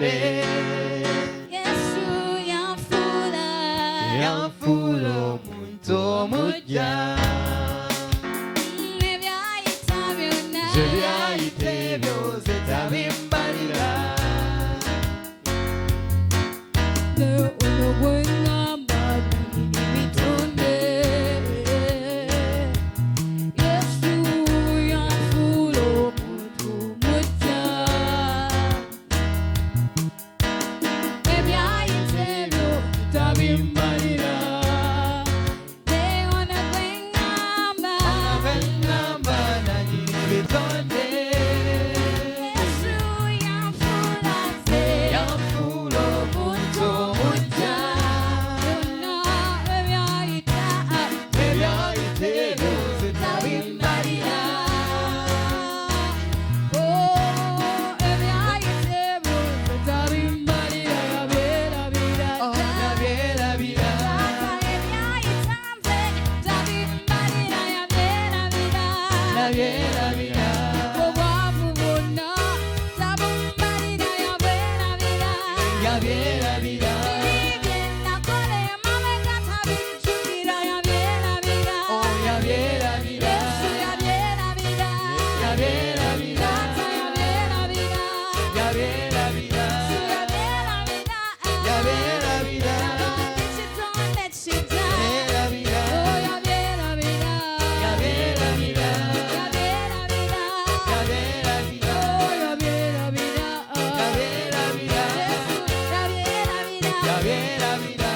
bitonde. Yesu yanfula Yanfula omuntu omuggya. ebyayita byonna Ebyayita ebyo ze tabimbalira. ono gwe ŋŋamba biri bitonde. Yesu yanfula omuntu omuggya. Ebyayita ebyo Tabimbalira. ono gwe ŋŋamba Ab'eŋŋamba nannyini bitonde. Yesu yanfula nze. Yanfula omuntu omuggya. Byonna ebyayita Ebyayita ebyo ze tabimbalira. ebyayita ebyo ze tabimbalira yabyerabira Yabyerabira. ebyayita nze tabimbalira yabyerabira Yabyerabira. obwavu bwonna tabumbalira yabyerabira Yabyerabira. bye nakola emabega tabinjukira yabyerabira Yabyerabira. Yesu yabyerabira Yabyerabira. Tata yabyerabira Yabyerabira. Yabyerabira. Ekitonde kidda Yabyerabira. yabyerabira Yabyerabira. yabyerabira Yabyerabira. yabyerabira Yabyerabira. yabyerabira Yabyerabira.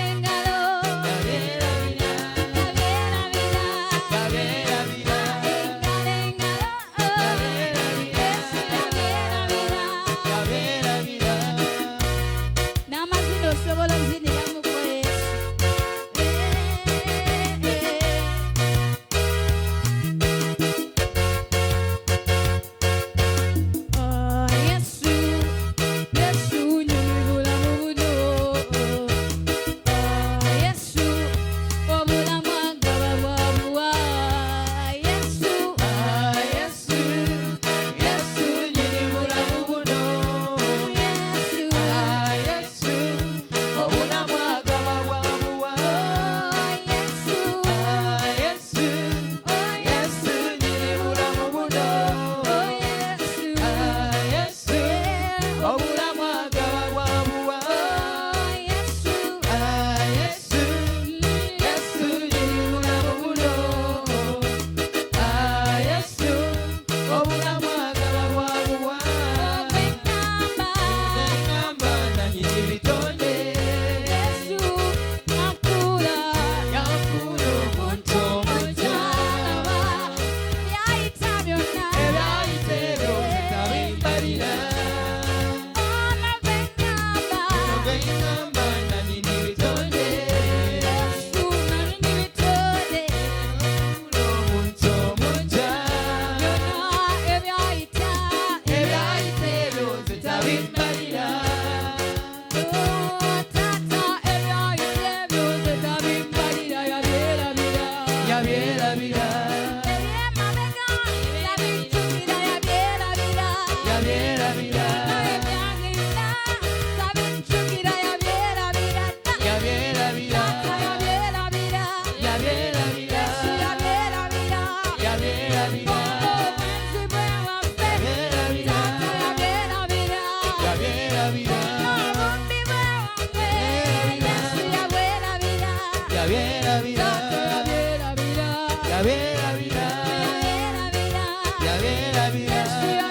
engalo Yabyerabira. yabyerabira Yabyerabira. Yabyerabira. n'amazina osobola ozinira mu kwa Yesu. Yesu, Yesu nyumi bulamu buno. Yesu, obulamu agaba bwabuwa. Yesu, Yesu, Yesu nyiri bulamu buno. Yesu, Yesu, obulamu agaba bwabuwa. Yesu, Yesu, Yesu nyiri bulamu buno. Yesu, Yesu, obulamu agaba bwabuwa. Yesu, Yesu, Yesu nyiri bulamu buno. Yesu, obulamu agaba bwabuwa. Eŋŋamba nannyini bitonde. Yanfula omuntu omuggya. Ebyayita ebyo ze tabimbalira. Eŋŋamba nannyini bitonde. Yanfula omuntu omuggya. Ebyayita ebyo ze tabimbalira. Yabyerabira. Yabyerabira. Yabyerabira. Yabyerabira. Yabyerabira. Yabyerabira. Yabyerabira. Yabyerabira. Yabyerabira.